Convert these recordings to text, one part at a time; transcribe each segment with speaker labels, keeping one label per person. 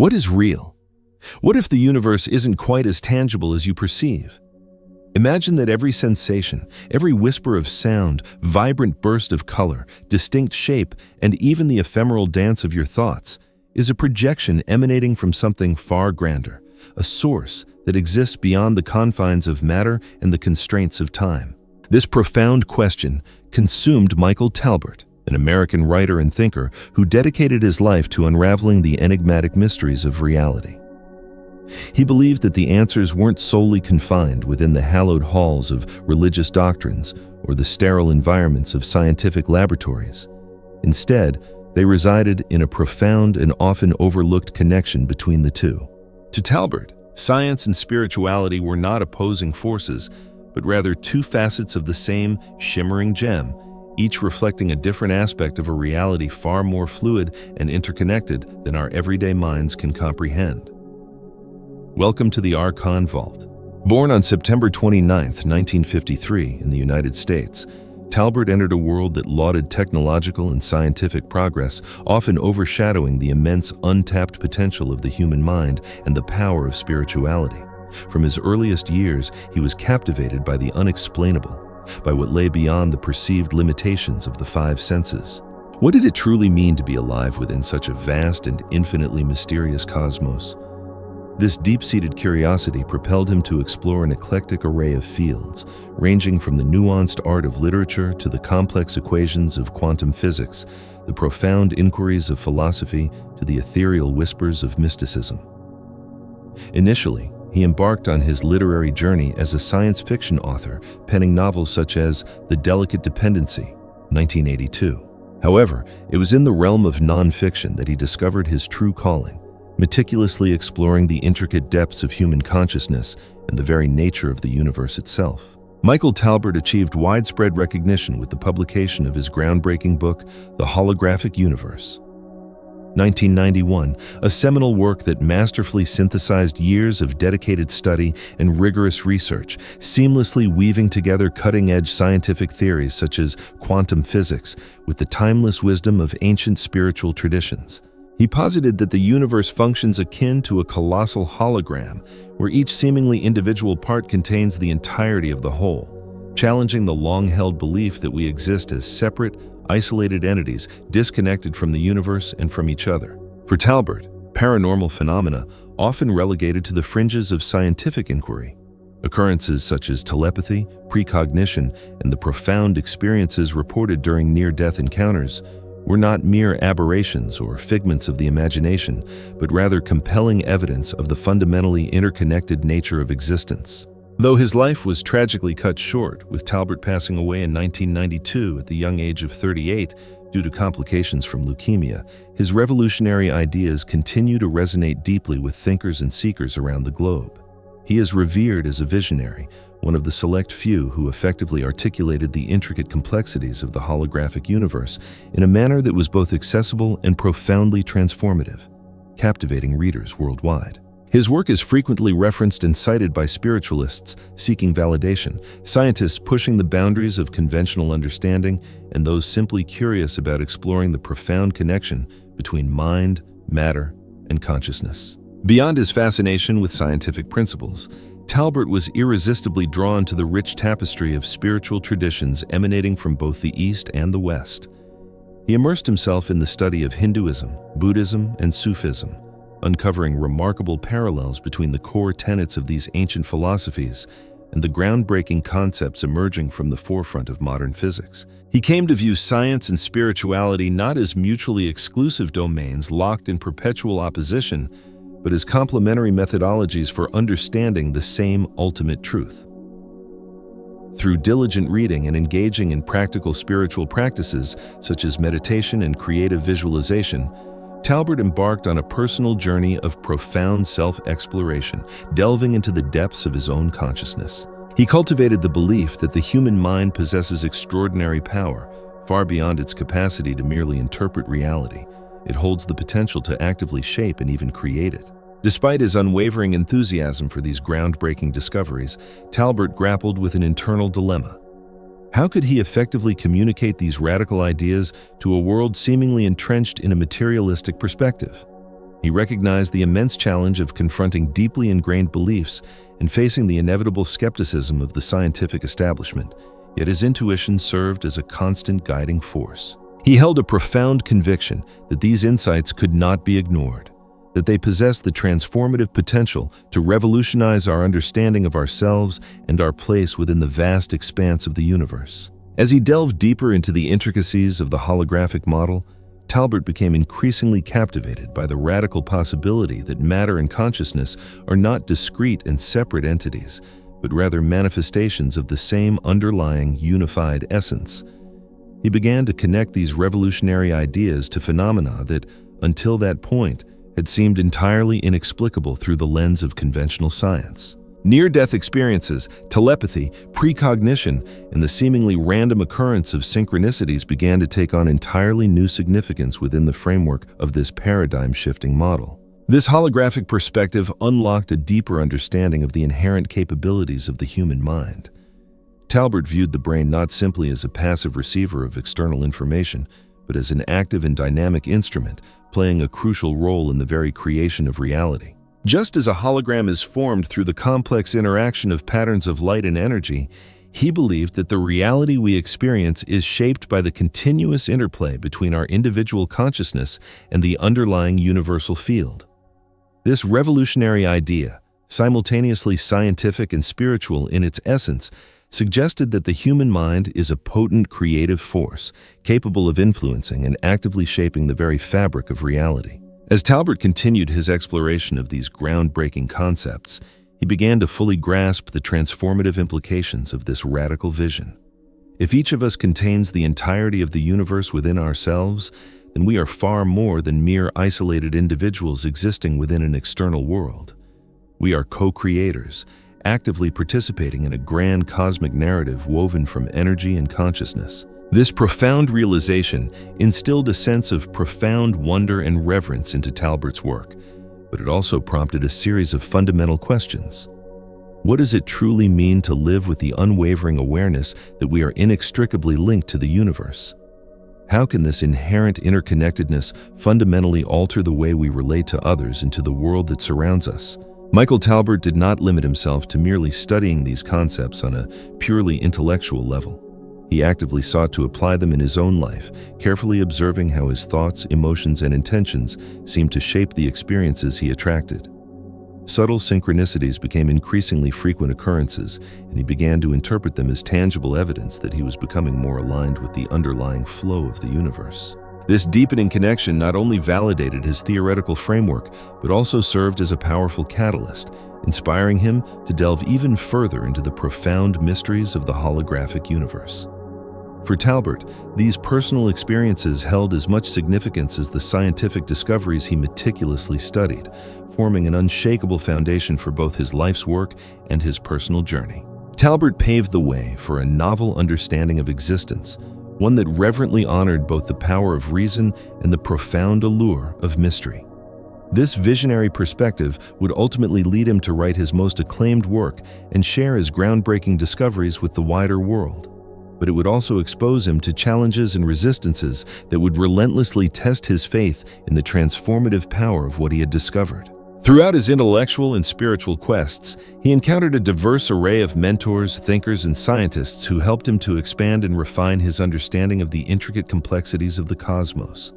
Speaker 1: What is real? What if the universe isn't quite as tangible as you perceive? Imagine that every sensation, every whisper of sound, vibrant burst of color, distinct shape, and even the ephemeral dance of your thoughts is a projection emanating from something far grander, a source that exists beyond the confines of matter and the constraints of time. This profound question consumed Michael Talbert, an American writer and thinker who dedicated his life to unraveling the enigmatic mysteries of reality. He believed that the answers weren't solely confined within the hallowed halls of religious doctrines or the sterile environments of scientific laboratories. Instead, they resided in a profound and often overlooked connection between the two. To Talbert, science and spirituality were not opposing forces, but rather two facets of the same shimmering gem, each reflecting a different aspect of a reality far more fluid and interconnected than our everyday minds can comprehend. Welcome to the Archon Vault. Born on September 29, 1953, in the United States, Talbert entered a world that lauded technological and scientific progress, often overshadowing the immense untapped potential of the human mind and the power of spirituality. From his earliest years, he was captivated by the unexplainable, by what lay beyond the perceived limitations of the five senses. What did it truly mean to be alive within such a vast and infinitely mysterious cosmos? This deep-seated curiosity propelled him to explore an eclectic array of fields, ranging from the nuanced art of literature to the complex equations of quantum physics, the profound inquiries of philosophy to the ethereal whispers of mysticism. Initially, he embarked on his literary journey as a science fiction author, penning novels such as The Delicate Dependency, 1982. However, it was in the realm of non-fiction that he discovered his true calling, meticulously exploring the intricate depths of human consciousness and the very nature of the universe itself. Michael Talbert achieved widespread recognition with the publication of his groundbreaking book, The Holographic Universe. 1991, a seminal work that masterfully synthesized years of dedicated study and rigorous research, seamlessly weaving together cutting-edge scientific theories such as quantum physics with the timeless wisdom of ancient spiritual traditions. He posited that the universe functions akin to a colossal hologram, where each seemingly individual part contains the entirety of the whole, challenging the long-held belief that we exist as separate, isolated entities disconnected from the universe and from each other. For Talbert, paranormal phenomena often relegated to the fringes of scientific inquiry. Occurrences such as telepathy, precognition, and the profound experiences reported during near-death encounters were not mere aberrations or figments of the imagination, but rather compelling evidence of the fundamentally interconnected nature of existence. Though his life was tragically cut short, with Talbert passing away in 1992 at the young age of 38 due to complications from leukemia, his revolutionary ideas continue to resonate deeply with thinkers and seekers around the globe. He is revered as a visionary, one of the select few who effectively articulated the intricate complexities of the holographic universe in a manner that was both accessible and profoundly transformative, captivating readers worldwide. His work is frequently referenced and cited by spiritualists seeking validation, scientists pushing the boundaries of conventional understanding, and those simply curious about exploring the profound connection between mind, matter, and consciousness. Beyond his fascination with scientific principles, Talbert was irresistibly drawn to the rich tapestry of spiritual traditions emanating from both the East and the West. He immersed himself in the study of Hinduism, Buddhism, and Sufism, uncovering remarkable parallels between the core tenets of these ancient philosophies and the groundbreaking concepts emerging from the forefront of modern physics. He came to view science and spirituality not as mutually exclusive domains locked in perpetual opposition, but as complementary methodologies for understanding the same ultimate truth. Through diligent reading and engaging in practical spiritual practices such as meditation and creative visualization, Talbert embarked on a personal journey of profound self-exploration, delving into the depths of his own consciousness. He cultivated the belief that the human mind possesses extraordinary power, far beyond its capacity to merely interpret reality. It holds the potential to actively shape and even create it. Despite his unwavering enthusiasm for these groundbreaking discoveries, Talbert grappled with an internal dilemma. How could he effectively communicate these radical ideas to a world seemingly entrenched in a materialistic perspective? He recognized the immense challenge of confronting deeply ingrained beliefs and facing the inevitable skepticism of the scientific establishment, yet his intuition served as a constant guiding force. He held a profound conviction that these insights could not be ignored, that they possessed the transformative potential to revolutionize our understanding of ourselves and our place within the vast expanse of the universe. As he delved deeper into the intricacies of the holographic model, Talbert became increasingly captivated by the radical possibility that matter and consciousness are not discrete and separate entities, but rather manifestations of the same underlying unified essence. He began to connect these revolutionary ideas to phenomena that, until that point, had seemed entirely inexplicable through the lens of conventional science. Near-death experiences, telepathy, precognition, and the seemingly random occurrence of synchronicities began to take on entirely new significance within the framework of this paradigm-shifting model. This holographic perspective unlocked a deeper understanding of the inherent capabilities of the human mind. Talbert viewed the brain not simply as a passive receiver of external information, but as an active and dynamic instrument, playing a crucial role in the very creation of reality. Just as a hologram is formed through the complex interaction of patterns of light and energy, he believed that the reality we experience is shaped by the continuous interplay between our individual consciousness and the underlying universal field. This revolutionary idea, simultaneously scientific and spiritual in its essence, suggested that the human mind is a potent creative force, capable of influencing and actively shaping the very fabric of reality. As Talbert continued his exploration of these groundbreaking concepts, he began to fully grasp the transformative implications of this radical vision. If each of us contains the entirety of the universe within ourselves, then we are far more than mere isolated individuals existing within an external world. We are co-creators, actively participating in a grand cosmic narrative woven from energy and consciousness. This profound realization instilled a sense of profound wonder and reverence into Talbert's work, but it also prompted a series of fundamental questions. What does it truly mean to live with the unwavering awareness that we are inextricably linked to the universe? How can this inherent interconnectedness fundamentally alter the way we relate to others and to the world that surrounds us? Michael Talbert did not limit himself to merely studying these concepts on a purely intellectual level. He actively sought to apply them in his own life, carefully observing how his thoughts, emotions, and intentions seemed to shape the experiences he attracted. Subtle synchronicities became increasingly frequent occurrences, and he began to interpret them as tangible evidence that he was becoming more aligned with the underlying flow of the universe. This deepening connection not only validated his theoretical framework, but also served as a powerful catalyst, inspiring him to delve even further into the profound mysteries of the holographic universe. For Talbert, these personal experiences held as much significance as the scientific discoveries he meticulously studied, forming an unshakable foundation for both his life's work and his personal journey. Talbert paved the way for a novel understanding of existence, one that reverently honored both the power of reason and the profound allure of mystery. This visionary perspective would ultimately lead him to write his most acclaimed work and share his groundbreaking discoveries with the wider world. But it would also expose him to challenges and resistances that would relentlessly test his faith in the transformative power of what he had discovered. Throughout his intellectual and spiritual quests, he encountered a diverse array of mentors, thinkers, and scientists who helped him to expand and refine his understanding of the intricate complexities of the cosmos.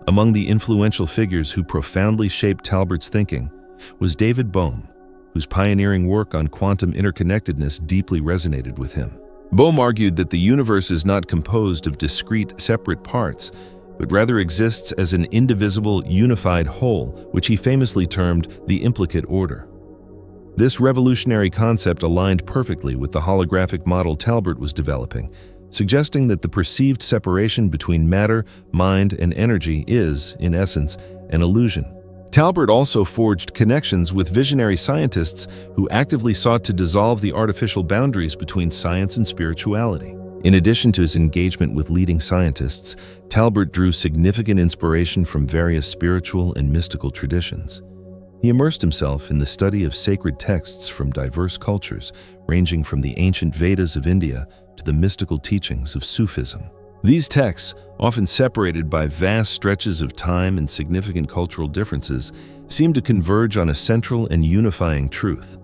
Speaker 1: Among the influential figures who profoundly shaped Talbert's thinking was David Bohm, whose pioneering work on quantum interconnectedness deeply resonated with him. Bohm argued that the universe is not composed of discrete, separate parts, but rather exists as an indivisible, unified whole, which he famously termed the implicate order. This revolutionary concept aligned perfectly with the holographic model Talbert was developing, suggesting that the perceived separation between matter, mind, and energy is, in essence, an illusion. Talbert also forged connections with visionary scientists who actively sought to dissolve the artificial boundaries between science and spirituality. In addition to his engagement with leading scientists, Talbert drew significant inspiration from various spiritual and mystical traditions. He immersed himself in the study of sacred texts from diverse cultures, ranging from the ancient Vedas of India to the mystical teachings of Sufism. These texts, often separated by vast stretches of time and significant cultural differences, seem to converge on a central and unifying truth: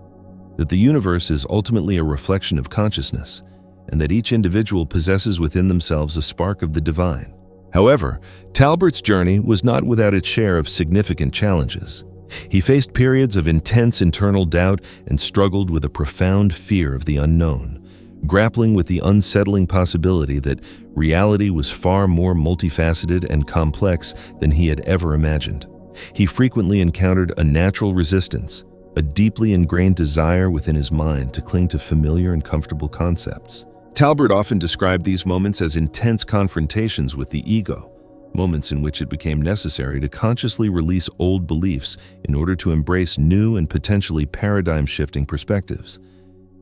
Speaker 1: that the universe is ultimately a reflection of consciousness, and that each individual possesses within themselves a spark of the divine. However, Talbert's journey was not without its share of significant challenges. He faced periods of intense internal doubt and struggled with a profound fear of the unknown, grappling with the unsettling possibility that reality was far more multifaceted and complex than he had ever imagined. He frequently encountered a natural resistance, a deeply ingrained desire within his mind to cling to familiar and comfortable concepts. Talbert often described these moments as intense confrontations with the ego, moments in which it became necessary to consciously release old beliefs in order to embrace new and potentially paradigm-shifting perspectives.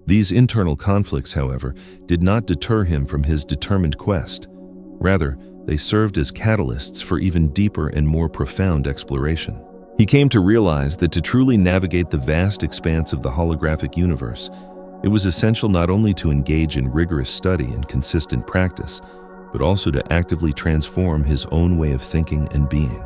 Speaker 1: These internal conflicts, however, did not deter him from his determined quest. Rather, they served as catalysts for even deeper and more profound exploration. He came to realize that to truly navigate the vast expanse of the holographic universe, it was essential not only to engage in rigorous study and consistent practice, but also to actively transform his own way of thinking and being.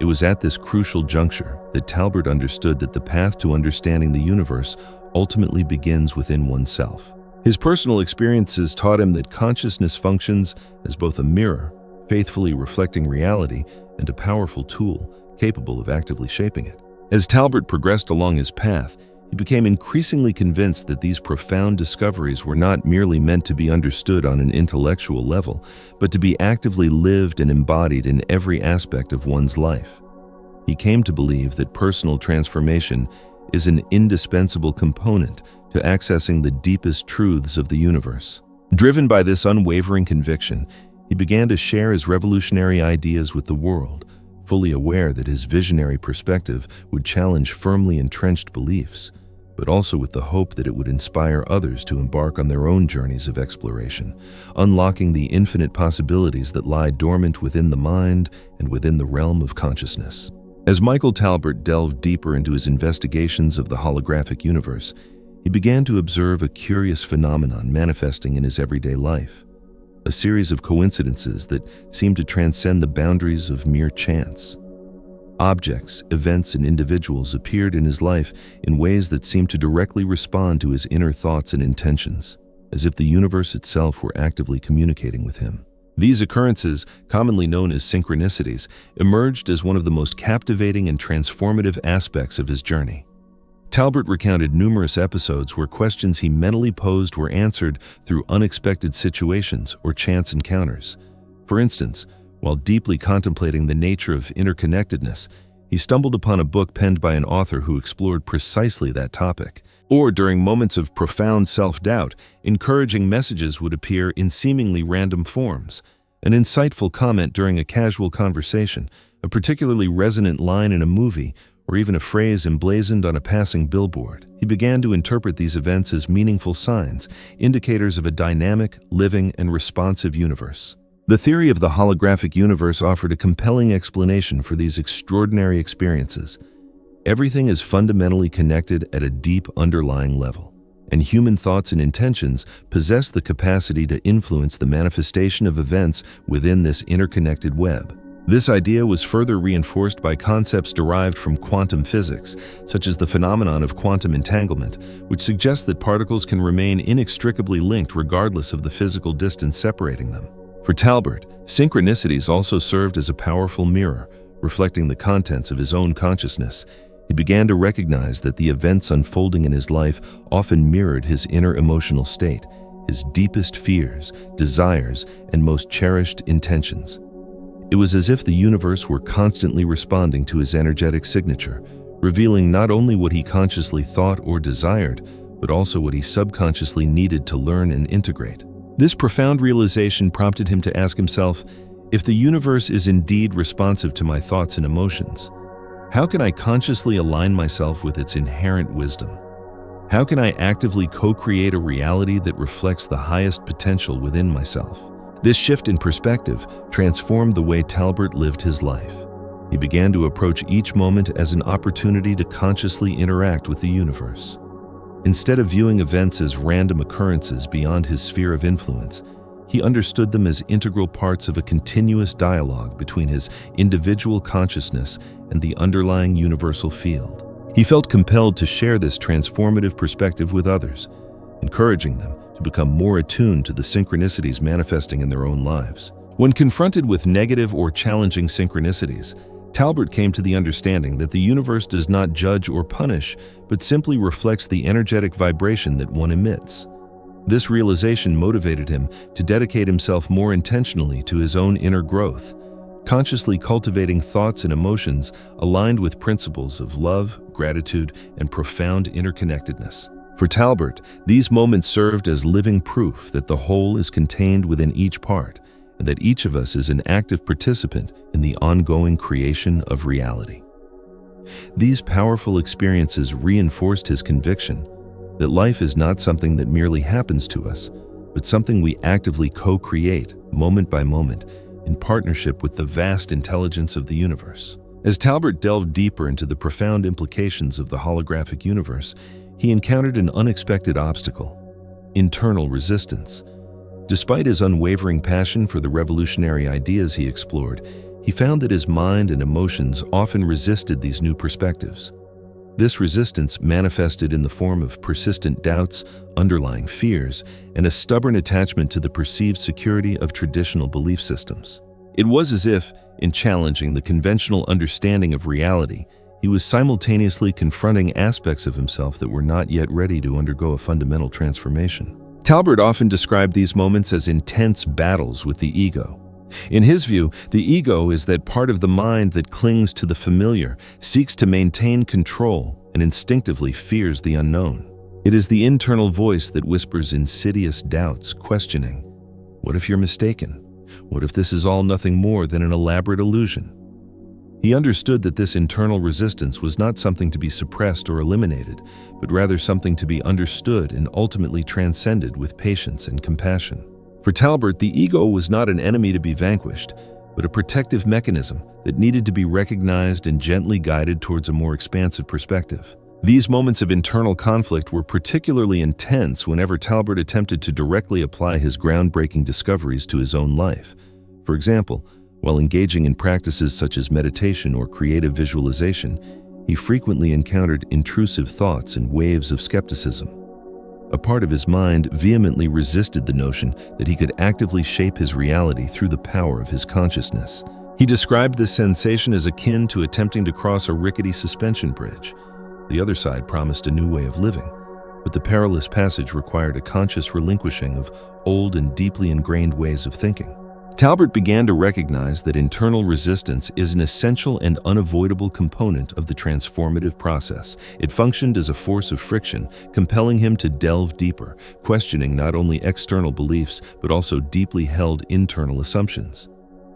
Speaker 1: It was at this crucial juncture that Talbert understood that the path to understanding the universe ultimately begins within oneself. His personal experiences taught him that consciousness functions as both a mirror, faithfully reflecting reality, and a powerful tool capable of actively shaping it. As Talbert progressed along his path, he became increasingly convinced that these profound discoveries were not merely meant to be understood on an intellectual level, but to be actively lived and embodied in every aspect of one's life. He came to believe that personal transformation is an indispensable component to accessing the deepest truths of the universe. Driven by this unwavering conviction, he began to share his revolutionary ideas with the world, fully aware that his visionary perspective would challenge firmly entrenched beliefs, but also with the hope that it would inspire others to embark on their own journeys of exploration, unlocking the infinite possibilities that lie dormant within the mind and within the realm of consciousness. As Michael Talbert delved deeper into his investigations of the holographic universe, he began to observe a curious phenomenon manifesting in his everyday life, a series of coincidences that seemed to transcend the boundaries of mere chance. Objects, events, and individuals appeared in his life in ways that seemed to directly respond to his inner thoughts and intentions, as if the universe itself were actively communicating with him. These occurrences, commonly known as synchronicities, emerged as one of the most captivating and transformative aspects of his journey. Talbert recounted numerous episodes where questions he mentally posed were answered through unexpected situations or chance encounters. For instance, while deeply contemplating the nature of interconnectedness, he stumbled upon a book penned by an author who explored precisely that topic. Or during moments of profound self-doubt, encouraging messages would appear in seemingly random forms. An insightful comment during a casual conversation, a particularly resonant line in a movie, or even a phrase emblazoned on a passing billboard. He began to interpret these events as meaningful signs, indicators of a dynamic, living, and responsive universe. The theory of the holographic universe offered a compelling explanation for these extraordinary experiences. Everything is fundamentally connected at a deep underlying level, and human thoughts and intentions possess the capacity to influence the manifestation of events within this interconnected web. This idea was further reinforced by concepts derived from quantum physics, such as the phenomenon of quantum entanglement, which suggests that particles can remain inextricably linked regardless of the physical distance separating them. For Talbert, synchronicities also served as a powerful mirror, reflecting the contents of his own consciousness. He began to recognize that the events unfolding in his life often mirrored his inner emotional state, his deepest fears, desires, and most cherished intentions. It was as if the universe were constantly responding to his energetic signature, revealing not only what he consciously thought or desired, but also what he subconsciously needed to learn and integrate. This profound realization prompted him to ask himself, if the universe is indeed responsive to my thoughts and emotions, how can I consciously align myself with its inherent wisdom? How can I actively co-create a reality that reflects the highest potential within myself? This shift in perspective transformed the way Talbert lived his life. He began to approach each moment as an opportunity to consciously interact with the universe. Instead of viewing events as random occurrences beyond his sphere of influence, He understood them as integral parts of a continuous dialogue between his individual consciousness and the underlying universal field. He felt compelled to share this transformative perspective with others, encouraging them to become more attuned to the synchronicities manifesting in their own lives. When confronted with negative or challenging synchronicities, Talbert came to the understanding that the universe does not judge or punish, but simply reflects the energetic vibration that one emits. This realization motivated him to dedicate himself more intentionally to his own inner growth, consciously cultivating thoughts and emotions aligned with principles of love, gratitude, and profound interconnectedness. For Talbert, these moments served as living proof that the whole is contained within each part, and that each of us is an active participant in the ongoing creation of reality. These powerful experiences reinforced his conviction that life is not something that merely happens to us, but something we actively co-create, moment by moment, in partnership with the vast intelligence of the universe. As Talbert delved deeper into the profound implications of the holographic universe, he encountered an unexpected obstacle: internal resistance. Despite his unwavering passion for the revolutionary ideas he explored, he found that his mind and emotions often resisted these new perspectives. This resistance manifested in the form of persistent doubts, underlying fears, and a stubborn attachment to the perceived security of traditional belief systems. It was as if, in challenging the conventional understanding of reality, he was simultaneously confronting aspects of himself that were not yet ready to undergo a fundamental transformation. Talbert often described these moments as intense battles with the ego. In his view, the ego is that part of the mind that clings to the familiar, seeks to maintain control, and instinctively fears the unknown. It is the internal voice that whispers insidious doubts, questioning, "What if you're mistaken? What if this is all nothing more than an elaborate illusion?" He understood that this internal resistance was not something to be suppressed or eliminated, but rather something to be understood and ultimately transcended with patience and compassion. For Talbert, the ego was not an enemy to be vanquished, but a protective mechanism that needed to be recognized and gently guided towards a more expansive perspective. These moments of internal conflict were particularly intense whenever Talbert attempted to directly apply his groundbreaking discoveries to his own life. For example, while engaging in practices such as meditation or creative visualization, he frequently encountered intrusive thoughts and waves of skepticism. A part of his mind vehemently resisted the notion that he could actively shape his reality through the power of his consciousness. He described this sensation as akin to attempting to cross a rickety suspension bridge. The other side promised a new way of living, but the perilous passage required a conscious relinquishing of old and deeply ingrained ways of thinking. Talbert began to recognize that internal resistance is an essential and unavoidable component of the transformative process. It functioned as a force of friction, compelling him to delve deeper, questioning not only external beliefs but also deeply held internal assumptions.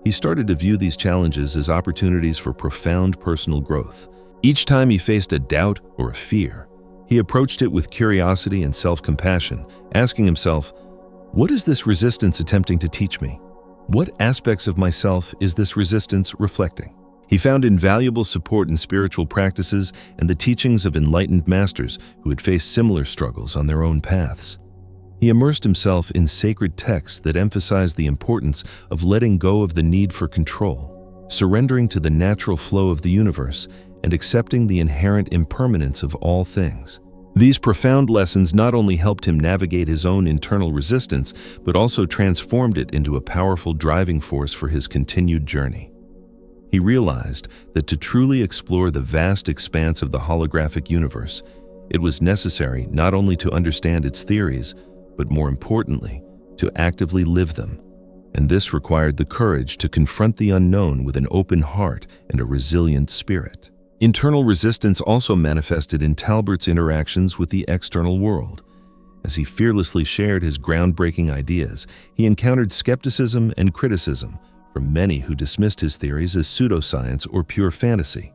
Speaker 1: He started to view these challenges as opportunities for profound personal growth. Each time he faced a doubt or a fear, he approached it with curiosity and self-compassion, asking himself, "What is this resistance attempting to teach me? What aspects of myself is this resistance reflecting?" He found invaluable support in spiritual practices and the teachings of enlightened masters who had faced similar struggles on their own paths. He immersed himself in sacred texts that emphasized the importance of letting go of the need for control, surrendering to the natural flow of the universe, and accepting the inherent impermanence of all things. These profound lessons not only helped him navigate his own internal resistance, but also transformed it into a powerful driving force for his continued journey. He realized that to truly explore the vast expanse of the holographic universe, it was necessary not only to understand its theories, but more importantly, to actively live them. And this required the courage to confront the unknown with an open heart and a resilient spirit. Internal resistance also manifested in Talbert's interactions with the external world. As he fearlessly shared his groundbreaking ideas, he encountered skepticism and criticism from many who dismissed his theories as pseudoscience or pure fantasy.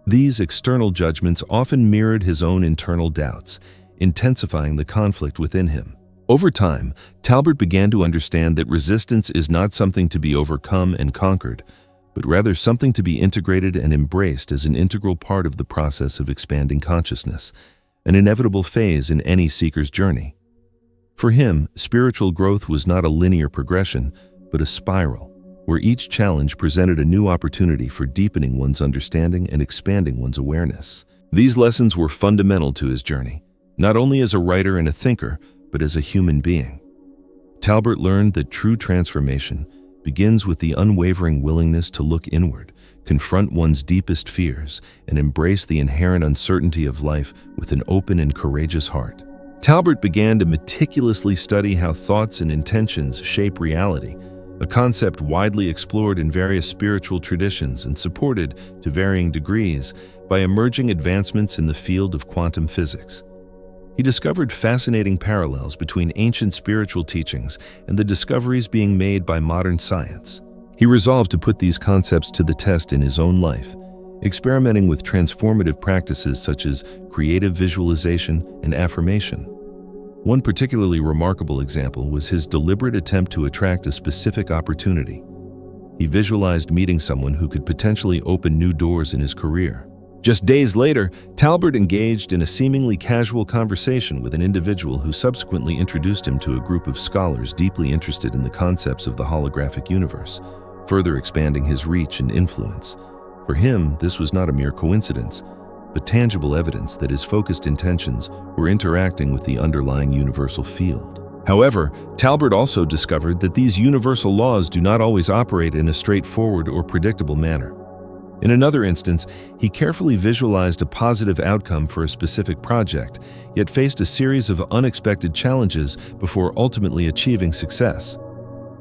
Speaker 1: These external judgments often mirrored his own internal doubts, intensifying the conflict within him. Over time, Talbert began to understand that resistance is not something to be overcome and conquered, but rather something to be integrated and embraced as an integral part of the process of expanding consciousness, an inevitable phase in any seeker's journey. For him, spiritual growth was not a linear progression, but a spiral, where each challenge presented a new opportunity for deepening one's understanding and expanding one's awareness. These lessons were fundamental to his journey, not only as a writer and a thinker, but as a human being. Talbert learned that true transformation begins with the unwavering willingness to look inward, confront one's deepest fears, and embrace the inherent uncertainty of life with an open and courageous heart. Talbert began to meticulously study how thoughts and intentions shape reality, a concept widely explored in various spiritual traditions and supported, to varying degrees, by emerging advancements in the field of quantum physics. He discovered fascinating parallels between ancient spiritual teachings and the discoveries being made by modern science. He resolved to put these concepts to the test in his own life, experimenting with transformative practices such as creative visualization and affirmation. One particularly remarkable example was his deliberate attempt to attract a specific opportunity. He visualized meeting someone who could potentially open new doors in his career. Just days later, Talbert engaged in a seemingly casual conversation with an individual who subsequently introduced him to a group of scholars deeply interested in the concepts of the holographic universe, further expanding his reach and influence. For him, this was not a mere coincidence, but tangible evidence that his focused intentions were interacting with the underlying universal field. However, Talbert also discovered that these universal laws do not always operate in a straightforward or predictable manner. In another instance, he carefully visualized a positive outcome for a specific project, yet faced a series of unexpected challenges before ultimately achieving success.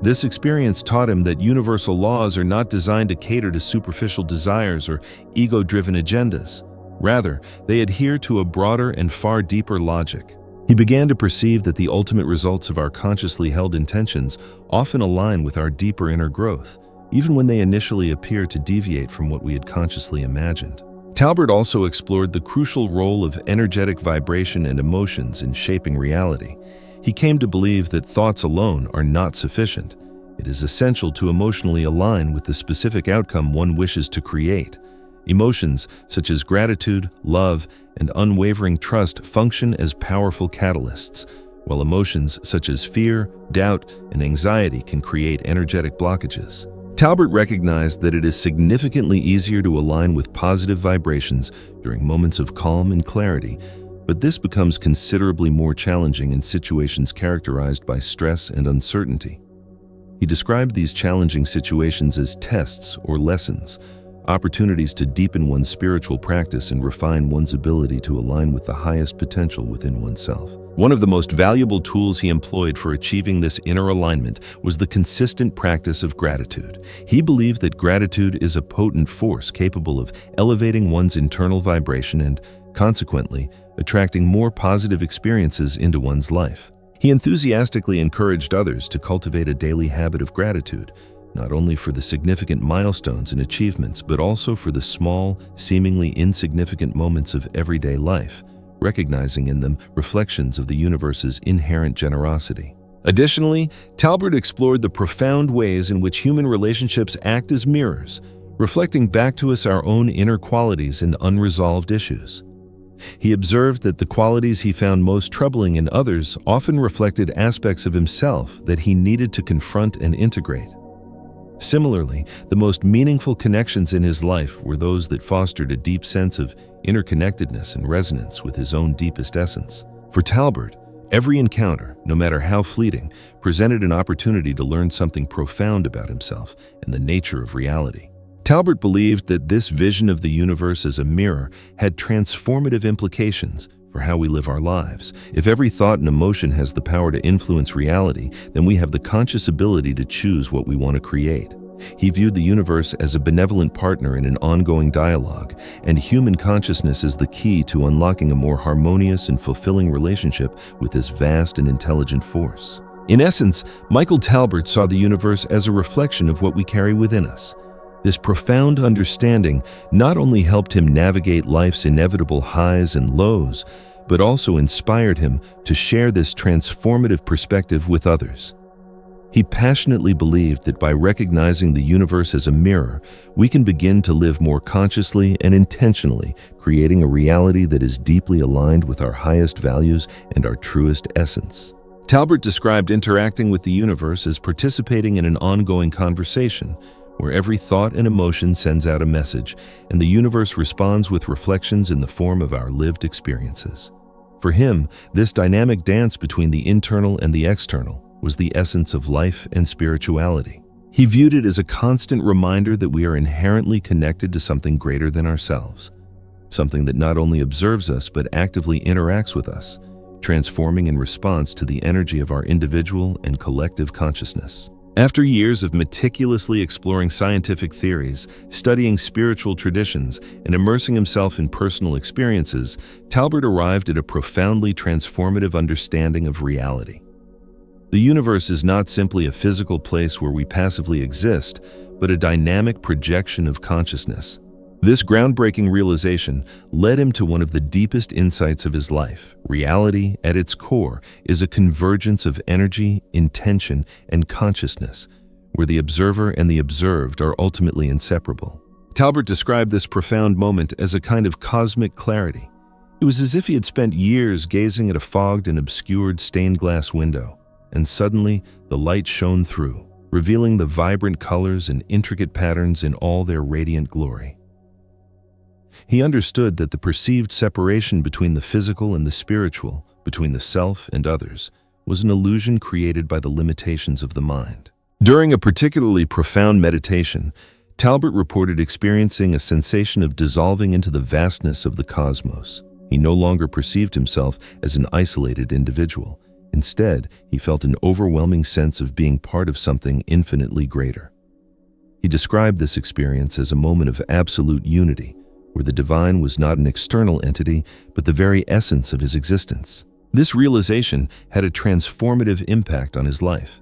Speaker 1: This experience taught him that universal laws are not designed to cater to superficial desires or ego-driven agendas. Rather, they adhere to a broader and far deeper logic. He began to perceive that the ultimate results of our consciously held intentions often align with our deeper inner growth, even when they initially appear to deviate from what we had consciously imagined. Talbert also explored the crucial role of energetic vibration and emotions in shaping reality. He came to believe that thoughts alone are not sufficient. It is essential to emotionally align with the specific outcome one wishes to create. Emotions such as gratitude, love, and unwavering trust function as powerful catalysts, while emotions such as fear, doubt, and anxiety can create energetic blockages. Talbert recognized that it is significantly easier to align with positive vibrations during moments of calm and clarity, but this becomes considerably more challenging in situations characterized by stress and uncertainty. He described these challenging situations as tests or lessons, opportunities to deepen one's spiritual practice and refine one's ability to align with the highest potential within oneself. One of the most valuable tools he employed for achieving this inner alignment was the consistent practice of gratitude. He believed that gratitude is a potent force capable of elevating one's internal vibration and, consequently, attracting more positive experiences into one's life. He enthusiastically encouraged others to cultivate a daily habit of gratitude, not only for the significant milestones and achievements, but also for the small, seemingly insignificant moments of everyday life, recognizing in them reflections of the universe's inherent generosity. Additionally, Talbert explored the profound ways in which human relationships act as mirrors, reflecting back to us our own inner qualities and unresolved issues. He observed that the qualities he found most troubling in others often reflected aspects of himself that he needed to confront and integrate. Similarly, the most meaningful connections in his life were those that fostered a deep sense of interconnectedness and resonance with his own deepest essence. For Talbert, every encounter, no matter how fleeting, presented an opportunity to learn something profound about himself and the nature of reality. Talbert believed that this vision of the universe as a mirror had transformative implications for how we live our lives. If every thought and emotion has the power to influence reality, then we have the conscious ability to choose what we want to create. He viewed the universe as a benevolent partner in an ongoing dialogue, and human consciousness is the key to unlocking a more harmonious and fulfilling relationship with this vast and intelligent force. In essence, Michael Talbert saw the universe as a reflection of what we carry within us. This profound understanding not only helped him navigate life's inevitable highs and lows, but also inspired him to share this transformative perspective with others. He passionately believed that by recognizing the universe as a mirror, we can begin to live more consciously and intentionally, creating a reality that is deeply aligned with our highest values and our truest essence. Talbert described interacting with the universe as participating in an ongoing conversation, where every thought and emotion sends out a message, and the universe responds with reflections in the form of our lived experiences. For him, this dynamic dance between the internal and the external was the essence of life and spirituality. He viewed it as a constant reminder that we are inherently connected to something greater than ourselves, something that not only observes us but actively interacts with us, transforming in response to the energy of our individual and collective consciousness. After years of meticulously exploring scientific theories, studying spiritual traditions, and immersing himself in personal experiences, Talbert arrived at a profoundly transformative understanding of reality. The universe is not simply a physical place where we passively exist, but a dynamic projection of consciousness. This groundbreaking realization led him to one of the deepest insights of his life. Reality, at its core, is a convergence of energy, intention, and consciousness, where the observer and the observed are ultimately inseparable. Talbert described this profound moment as a kind of cosmic clarity. It was as if he had spent years gazing at a fogged and obscured stained glass window, and suddenly the light shone through, revealing the vibrant colors and intricate patterns in all their radiant glory. He understood that the perceived separation between the physical and the spiritual, between the self and others, was an illusion created by the limitations of the mind. During a particularly profound meditation, Talbert reported experiencing a sensation of dissolving into the vastness of the cosmos. He no longer perceived himself as an isolated individual. Instead, he felt an overwhelming sense of being part of something infinitely greater. He described this experience as a moment of absolute unity, where the divine was not an external entity, but the very essence of his existence. This realization had a transformative impact on his life.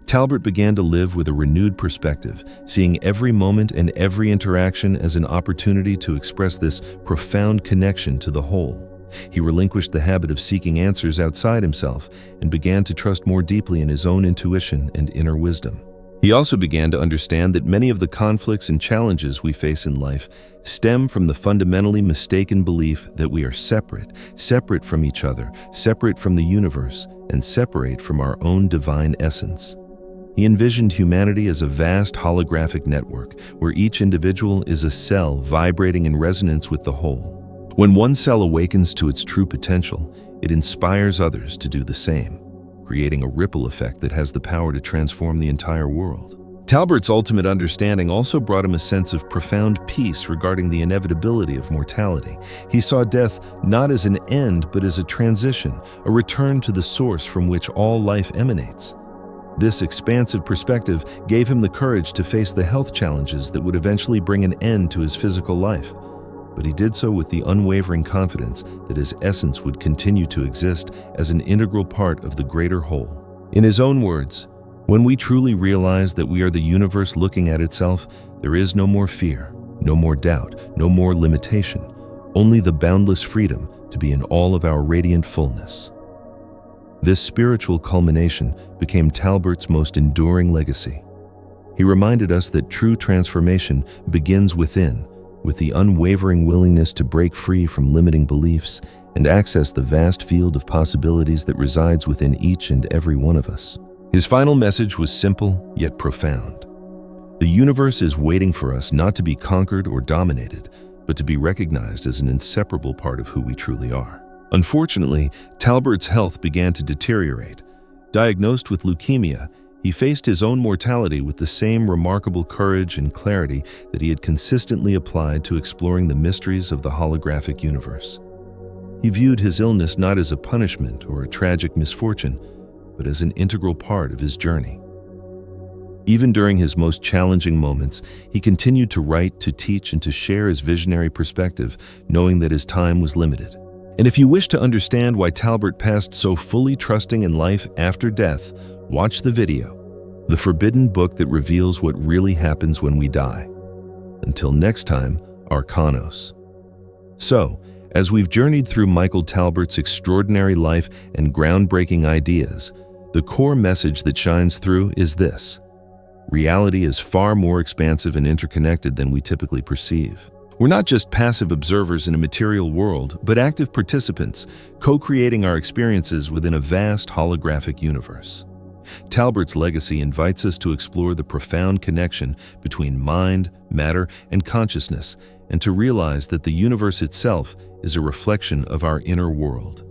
Speaker 1: Talbert began to live with a renewed perspective, seeing every moment and every interaction as an opportunity to express this profound connection to the whole. He relinquished the habit of seeking answers outside himself and began to trust more deeply in his own intuition and inner wisdom. He also began to understand that many of the conflicts and challenges we face in life stem from the fundamentally mistaken belief that we are separate from each other, separate from the universe, and separate from our own divine essence. He envisioned humanity as a vast holographic network, where each individual is a cell vibrating in resonance with the whole. When one cell awakens to its true potential, it inspires others to do the same, creating a ripple effect that has the power to transform the entire world. Talbert's ultimate understanding also brought him a sense of profound peace regarding the inevitability of mortality. He saw death not as an end, but as a transition, a return to the source from which all life emanates. This expansive perspective gave him the courage to face the health challenges that would eventually bring an end to his physical life. But he did so with the unwavering confidence that his essence would continue to exist as an integral part of the greater whole. In his own words, "When we truly realize that we are the universe looking at itself, there is no more fear, no more doubt, no more limitation, only the boundless freedom to be in all of our radiant fullness." This spiritual culmination became Talbert's most enduring legacy. He reminded us that true transformation begins within, with the unwavering willingness to break free from limiting beliefs and access the vast field of possibilities that resides within each and every one of us. His final message was simple yet profound. The universe is waiting for us not to be conquered or dominated, but to be recognized as an inseparable part of who we truly are. Unfortunately, Talbert's health began to deteriorate. Diagnosed with leukemia, he faced his own mortality with the same remarkable courage and clarity that he had consistently applied to exploring the mysteries of the holographic universe. He viewed his illness not as a punishment or a tragic misfortune, but as an integral part of his journey. Even during his most challenging moments, he continued to write, to teach, and to share his visionary perspective, knowing that his time was limited. And if you wish to understand why Talbert passed so fully trusting in life after death, watch the video, The Forbidden Book That Reveals What Really Happens When We Die. Until next time, Arcanos. So, as we've journeyed through Michael Talbert's extraordinary life and groundbreaking ideas, the core message that shines through is this: reality is far more expansive and interconnected than we typically perceive. We're not just passive observers in a material world, but active participants, co-creating our experiences within a vast holographic universe. Talbert's legacy invites us to explore the profound connection between mind, matter, and consciousness, and to realize that the universe itself is a reflection of our inner world.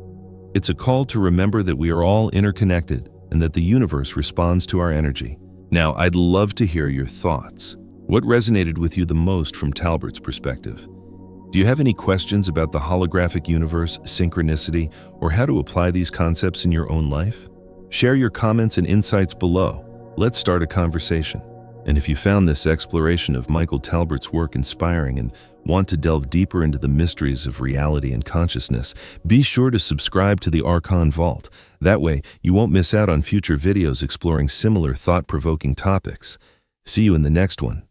Speaker 1: It's a call to remember that we are all interconnected and that the universe responds to our energy. Now, I'd love to hear your thoughts. What resonated with you the most from Talbert's perspective? Do you have any questions about the holographic universe, synchronicity, or how to apply these concepts in your own life? Share your comments and insights below. Let's start a conversation. And if you found this exploration of Michael Talbert's work inspiring and want to delve deeper into the mysteries of reality and consciousness, be sure to subscribe to the Archon Vault. That way, you won't miss out on future videos exploring similar thought-provoking topics. See you in the next one.